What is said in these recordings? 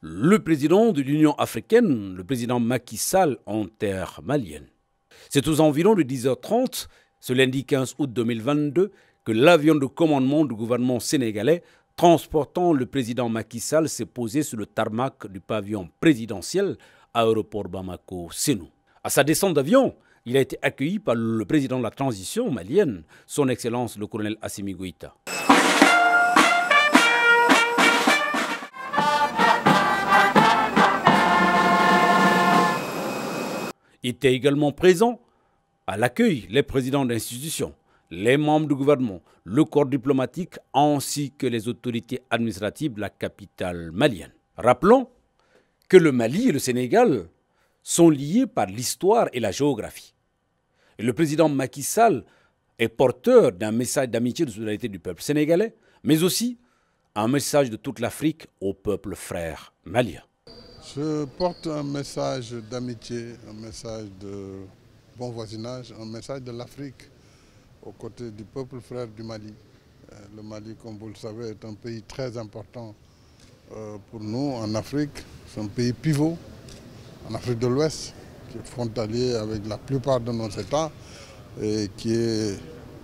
le président de l'Union africaine, le président Macky Sall, en terre malienne. C'est aux environs de 10h30, ce lundi 15 août 2022, que l'avion de commandement du gouvernement sénégalais transportant le président Macky Sall s'est posé sur le tarmac du pavillon présidentiel à l'aéroport Bamako-Sénou. À sa descente d'avion, il a été accueilli par le président de la transition malienne, son Excellence le colonel Assimi Goïta. Étaient également présents à l'accueil les présidents d'institutions, les membres du gouvernement, le corps diplomatique ainsi que les autorités administratives de la capitale malienne. Rappelons que le Mali et le Sénégal sont liés par l'histoire et la géographie. Et le président Macky Sall est porteur d'un message d'amitié et de solidarité du peuple sénégalais, mais aussi un message de toute l'Afrique au peuple frère malien. Je porte un message d'amitié, un message de bon voisinage, un message de l'Afrique aux côtés du peuple frère du Mali. Le Mali, comme vous le savez, est un pays très important pour nous en Afrique. C'est un pays pivot en Afrique de l'Ouest, qui est frontalier avec la plupart de nos États et qui est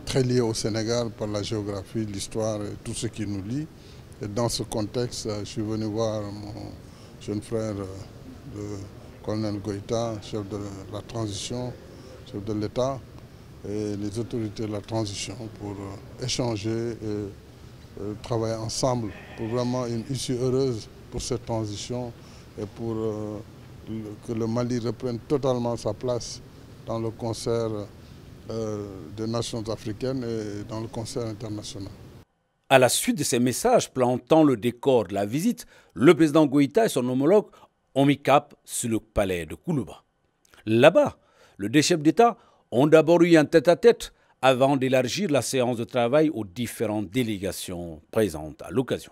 très lié au Sénégal par la géographie, l'histoire et tout ce qui nous lie. Et dans ce contexte, je suis venu voir mon jeune frère, le colonel Goïta, chef de la transition, chef de l'État, et les autorités de la transition pour échanger et travailler ensemble pour vraiment une issue heureuse pour cette transition et pour que le Mali reprenne totalement sa place dans le concert des nations africaines et dans le concert international. À la suite de ces messages plantant le décor de la visite, le président Goïta et son homologue ont mis cap sur le palais de Koulouba. Là-bas, les deux chefs d'État ont d'abord eu un tête-à-tête avant d'élargir la séance de travail aux différentes délégations présentes à l'occasion.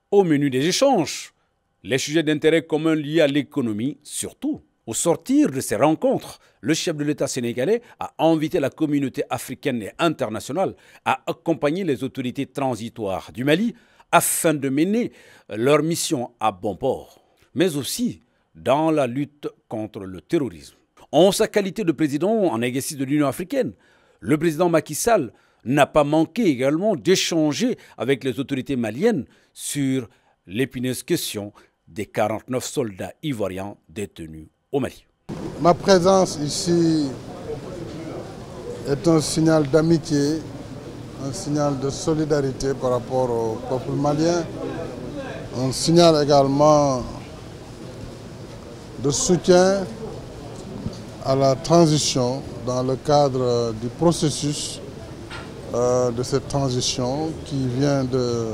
Au menu des échanges, les sujets d'intérêt commun liés à l'économie, surtout. Au sortir de ces rencontres, le chef de l'État sénégalais a invité la communauté africaine et internationale à accompagner les autorités transitoires du Mali afin de mener leur mission à bon port, mais aussi dans la lutte contre le terrorisme. En sa qualité de président en exercice de l'Union africaine, le président Macky Sall n'a pas manqué également d'échanger avec les autorités maliennes sur l'épineuse question des 49 soldats ivoiriens détenus au Mali. Ma présence ici est un signal d'amitié, un signal de solidarité par rapport au peuple malien, un signal également de soutien à la transition dans le cadre du processus de cette transition qui vient de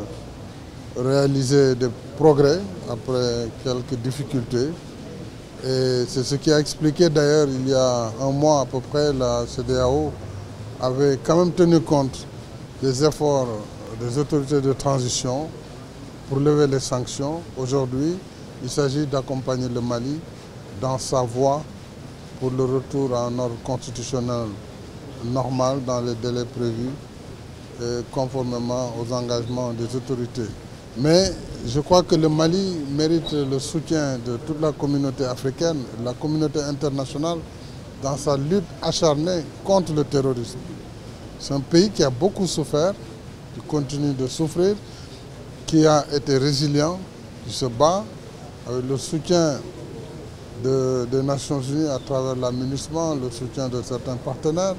réaliser des progrès après quelques difficultés. Et c'est ce qui a expliqué d'ailleurs il y a un mois à peu près, la CEDEAO avait quand même tenu compte des efforts des autorités de transition pour lever les sanctions. Aujourd'hui, il s'agit d'accompagner le Mali dans sa voie pour le retour à un ordre constitutionnel normal dans les délais prévus et conformément aux engagements des autorités. Mais je crois que le Mali mérite le soutien de toute la communauté africaine, de la communauté internationale dans sa lutte acharnée contre le terrorisme. C'est un pays qui a beaucoup souffert, qui continue de souffrir, qui a été résilient, qui se bat avec le soutien des Nations Unies à travers la MINUSMA, le soutien de certains partenaires.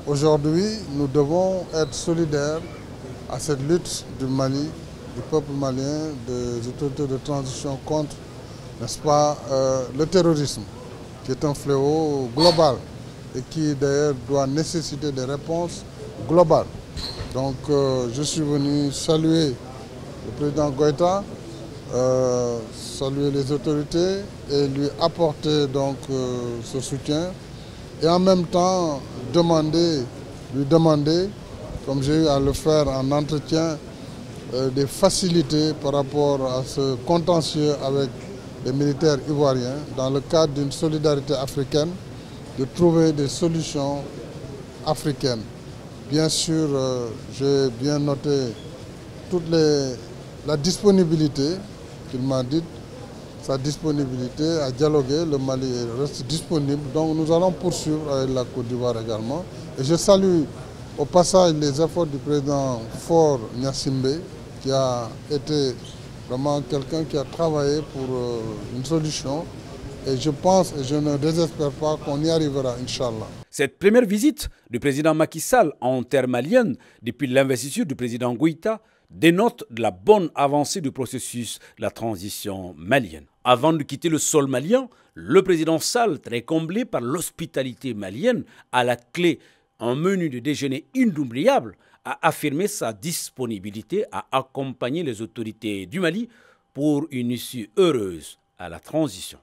Aujourd'hui, nous devons être solidaires à cette lutte du Mali, du peuple malien, des autorités de transition contre, n'est-ce pas, le terrorisme, qui est un fléau global et qui d'ailleurs doit nécessiter des réponses globales. Donc je suis venu saluer le président Goïta, saluer les autorités et lui apporter donc ce soutien et en même temps lui demander, comme j'ai eu à le faire en entretien, des facilités par rapport à ce contentieux avec les militaires ivoiriens dans le cadre d'une solidarité africaine, de trouver des solutions africaines. Bien sûr, j'ai bien noté toute la disponibilité qu'il m'a dite sa disponibilité à dialoguer. Le Mali reste disponible, donc nous allons poursuivre avec la Côte d'Ivoire également. Et je salue au passage les efforts du président Faure Gnassingbé, qui a été vraiment quelqu'un qui a travaillé pour une solution. Et je pense et je ne désespère pas qu'on y arrivera, Inch'Allah. Cette première visite du président Macky Sall en terre malienne depuis l'investiture du président Goïta dénote de la bonne avancée du processus de la transition malienne. Avant de quitter le sol malien, le président Sall, très comblé par l'hospitalité malienne, à la clé un menu de déjeuner inoubliable, a affirmé sa disponibilité à accompagner les autorités du Mali pour une issue heureuse à la transition.